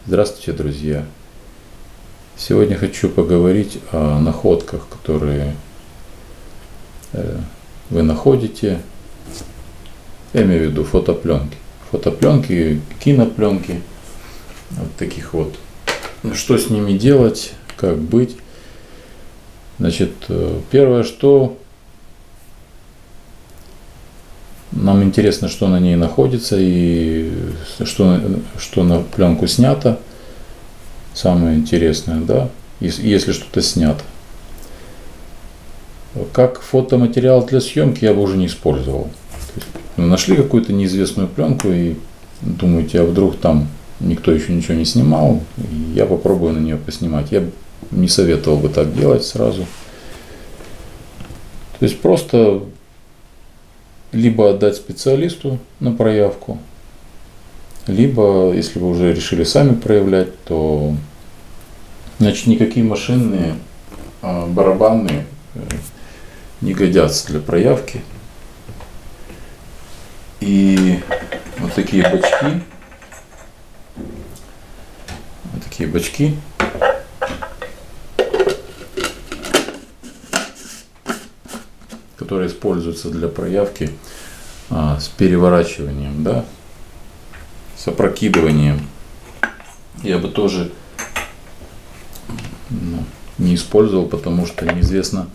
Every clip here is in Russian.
Здравствуйте, друзья! Сегодня хочу поговорить о находках, которые вы находите. Я имею в виду фотопленки. Фотопленки, кинопленки. Вот таких вот. Что с ними делать, как быть? Значит, первое, что нам интересно, что на ней находится и что на пленку снято. Самое интересное, да, если что-то снято. Как фотоматериал для съемки я бы уже не использовал. То есть, нашли какую-то неизвестную пленку и думаете, а вдруг там никто еще ничего не снимал, я попробую на нее поснимать. Я не советовал бы так делать сразу. То есть просто либо отдать специалисту на проявку, либо, если вы уже решили сами проявлять, то значит, никакие машинные, барабанные не годятся для проявки. И вот такие бачки, которые используются для проявки с переворачиванием, да, с опрокидыванием, я бы тоже не использовал, потому что неизвестно,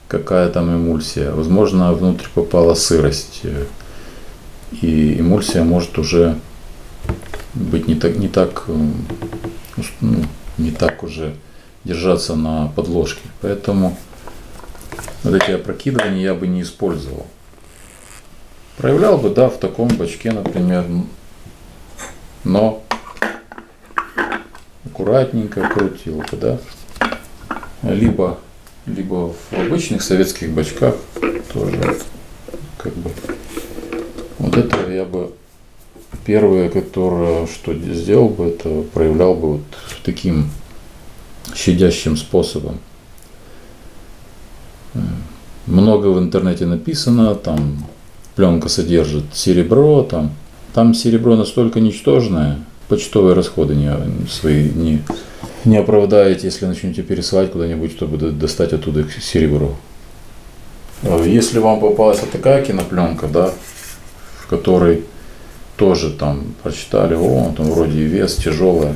какая там эмульсия. Возможно, внутрь попала сырость, и эмульсия может уже быть не так уже держаться на подложке. Поэтому вот эти опрокидывания я бы не использовал. Проявлял бы, да, в таком бачке, например, но аккуратненько крутил бы, да, либо в обычных советских бачках тоже, как бы, вот это я бы первое, которое что сделал бы, это проявлял бы вот таким щадящим способом. Много в интернете написано, там пленка содержит серебро, там серебро настолько ничтожное, почтовые расходы свои не оправдаете, если начнете пересылать куда-нибудь, чтобы достать оттуда серебро. Если вам попалась вот такая кинопленка, да, в которой тоже там прочитали, там вроде и вес тяжелая,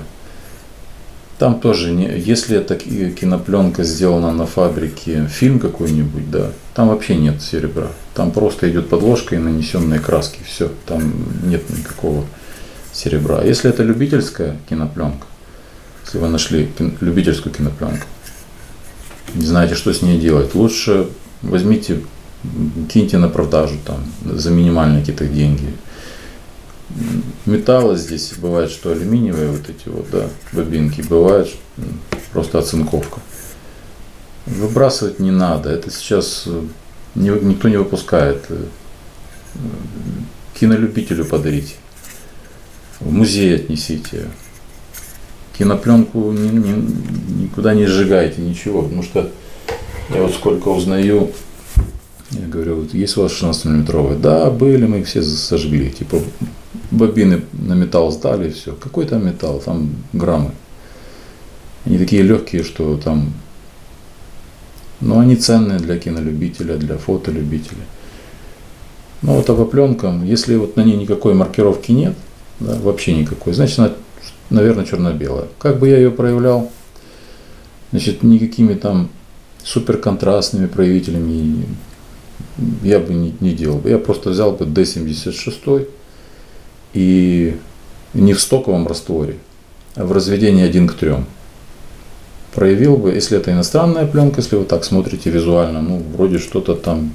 там тоже, если эта кинопленка сделана на фабрике, фильм какой-нибудь, да, там вообще нет серебра. Там просто идет подложка и нанесенные краски. Все, там нет никакого серебра. Если это любительская кинопленка, если вы нашли любительскую кинопленку, не знаете, что с ней делать, лучше возьмите, киньте на продажу там за минимальные какие-то деньги. Металлы здесь бывает, что алюминиевые вот эти вот, да, бобинки, бывает просто оцинковка. Выбрасывать не надо, это сейчас никто не выпускает. Кинолюбителю подарите, в музей отнесите. Кинопленку никуда не сжигайте, ничего, потому что я вот сколько узнаю, я говорю, вот есть у вас 16-миллиметровые? Да, были, мы их все сожгли, типа бобины на металл сдали, и все. Какой там металл? Там граммы. Они такие легкие, что там... Но они ценные для кинолюбителя, для фотолюбителя. Но вот по пленкам, если вот на ней никакой маркировки нет, да, вообще никакой, значит она, наверное, черно-белая. Как бы я ее проявлял? Значит, никакими там суперконтрастными проявителями я бы не делал. Я просто взял бы D76 и не в стоковом растворе, а в разведении 1:3. Проявил бы, если это иностранная пленка, если вы так смотрите визуально, вроде что-то там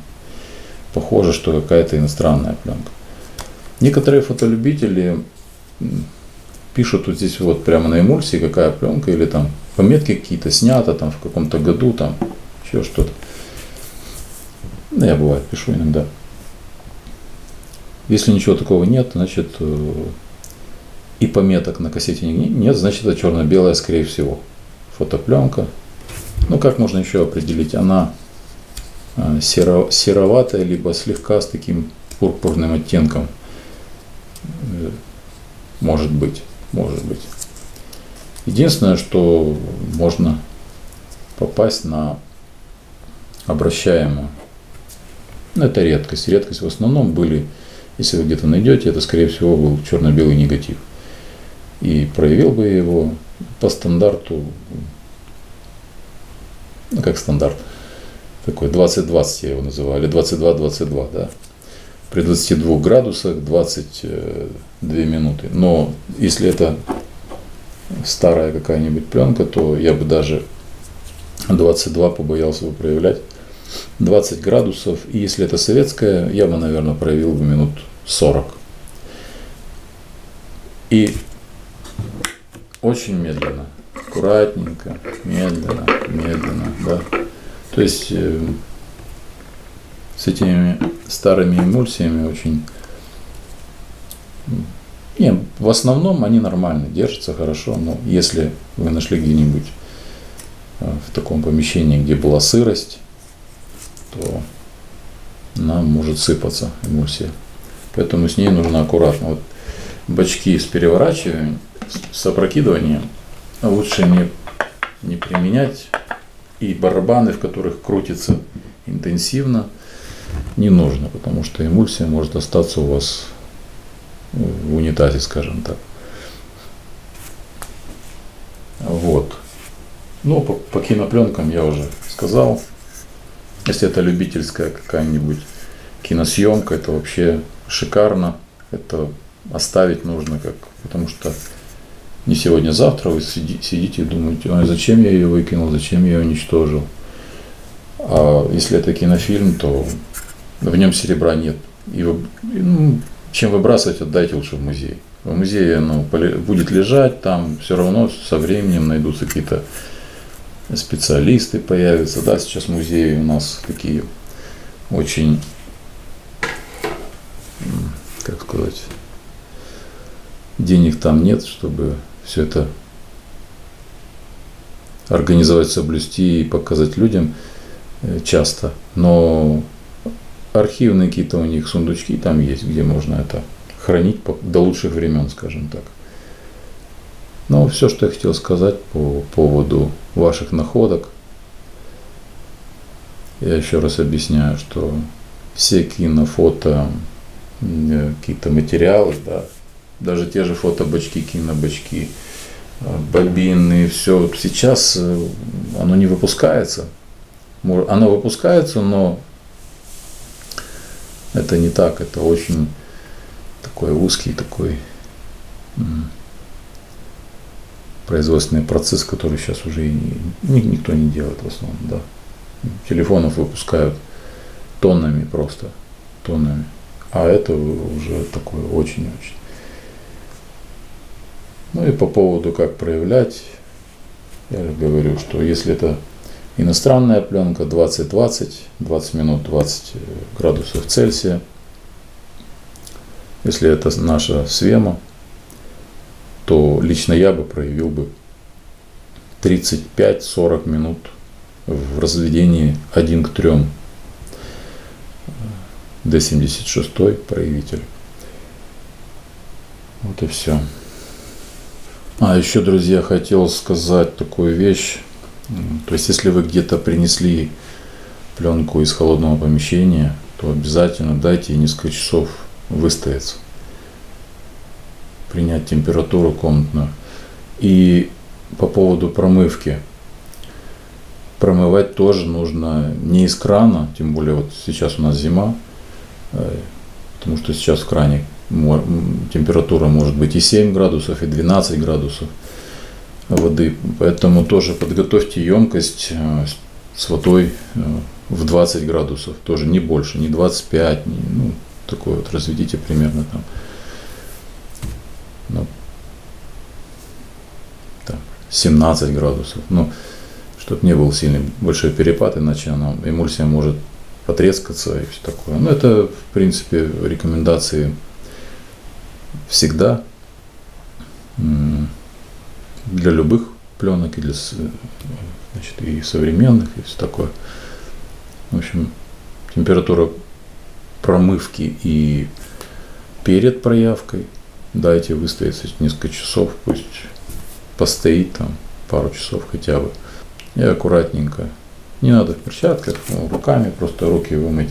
похоже, что какая-то иностранная пленка. Некоторые фотолюбители пишут вот здесь вот прямо на эмульсии, какая пленка, или там пометки какие-то, снято там в каком-то году, там еще что-то. Я бывает пишу иногда. Если ничего такого нет, значит и пометок на кассете нет, значит это черно-белая, скорее всего, фотопленка. Как можно еще определить? Она сероватая, либо слегка с таким пурпурным оттенком. Может быть. Единственное, что можно попасть на обращаемую. Но это редкость. Редкость в основном были, если вы где-то найдете, это, скорее всего, был черно-белый негатив. И проявил бы его по стандарту, ну как стандарт, такой 20-20 я его называю, или 22-22, да. При 22 градусах 22 минуты. Но если это старая какая-нибудь пленка, то я бы даже 22 побоялся бы проявлять. 20 градусов. И если это советская, я бы, наверное, проявил бы минут 40. И очень медленно, аккуратненько, медленно, да. То есть с этими старыми эмульсиями очень... Не, в основном они нормально, держатся хорошо, но если вы нашли где-нибудь в таком помещении, где была сырость, то она может сыпаться, эмульсия. Поэтому с ней нужно аккуратно. Вот бачки с переворачиванием, с опрокидыванием лучше не применять. И барабаны, в которых крутится интенсивно, не нужно, потому что эмульсия может остаться у вас в унитазе, скажем так. Вот. Ну, по кинопленкам я уже сказал. Если это любительская какая-нибудь киносъемка, это вообще шикарно. Это оставить нужно, потому что не сегодня-завтра вы сидите и думаете, ой, зачем я ее выкинул, зачем я ее уничтожил. А если это кинофильм, то в нем серебра нет. И чем выбрасывать, отдайте лучше в музей. В музее оно будет лежать, там все равно со временем найдутся какие-то специалисты, появятся. Да, сейчас музеи у нас такие очень, как сказать, денег там нет, чтобы все это организовать, соблюсти и показать людям часто. Но архивные какие-то у них сундучки там есть, где можно это хранить до лучших времен, скажем так. Но все, что я хотел сказать по поводу ваших находок, я еще раз объясняю, что все кинофото, какие-то материалы, да, даже те же фотобачки, кинобачки, бобины, все сейчас оно не выпускается. Оно выпускается, но это не так, это очень такой узкий такой производственный процесс, который сейчас уже никто не делает в основном, да. Телефонов выпускают тоннами просто, тоннами. А это уже такое очень-очень. Ну и по поводу как проявлять, я говорю, что если это иностранная пленка 20-20, 20 минут 20 градусов Цельсия, если это наша Свема, то лично я бы проявил бы 35-40 минут в разведении 1:3. D76 проявитель. Вот и все. А еще, друзья, хотел сказать такую вещь. То есть, если вы где-то принесли пленку из холодного помещения, то обязательно дайте ей несколько часов выстояться, принять температуру комнатную. И по поводу промывки. Промывать тоже нужно не из крана, тем более вот сейчас у нас зима, потому что сейчас в кране температура может быть и 7 градусов, и 12 градусов воды. Поэтому тоже подготовьте емкость с водой в 20 градусов, тоже не больше, не 25, такое вот разведите примерно там. Так, 17 градусов. Чтобы не был сильный большой перепад, иначе эмульсия может потрескаться и все такое. Но это, в принципе, рекомендации всегда для любых пленок, и и современных, и все такое. В общем, температура промывки и перед проявкой дайте выстоять несколько часов, пусть постоит там пару часов хотя бы. И аккуратненько. Не надо в перчатках, руками просто руки вымыть.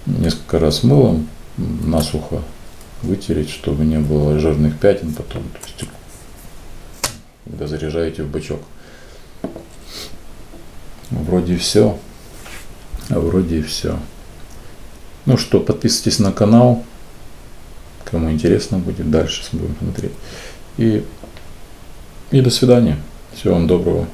Несколько раз мылом насухо вытереть, чтобы не было жирных пятен потом. То есть, когда заряжаете в бачок. Вроде все. Вроде и все. Ну что, подписывайтесь на канал. Кому интересно будет, дальше будем смотреть. И до свидания. Всего вам доброго.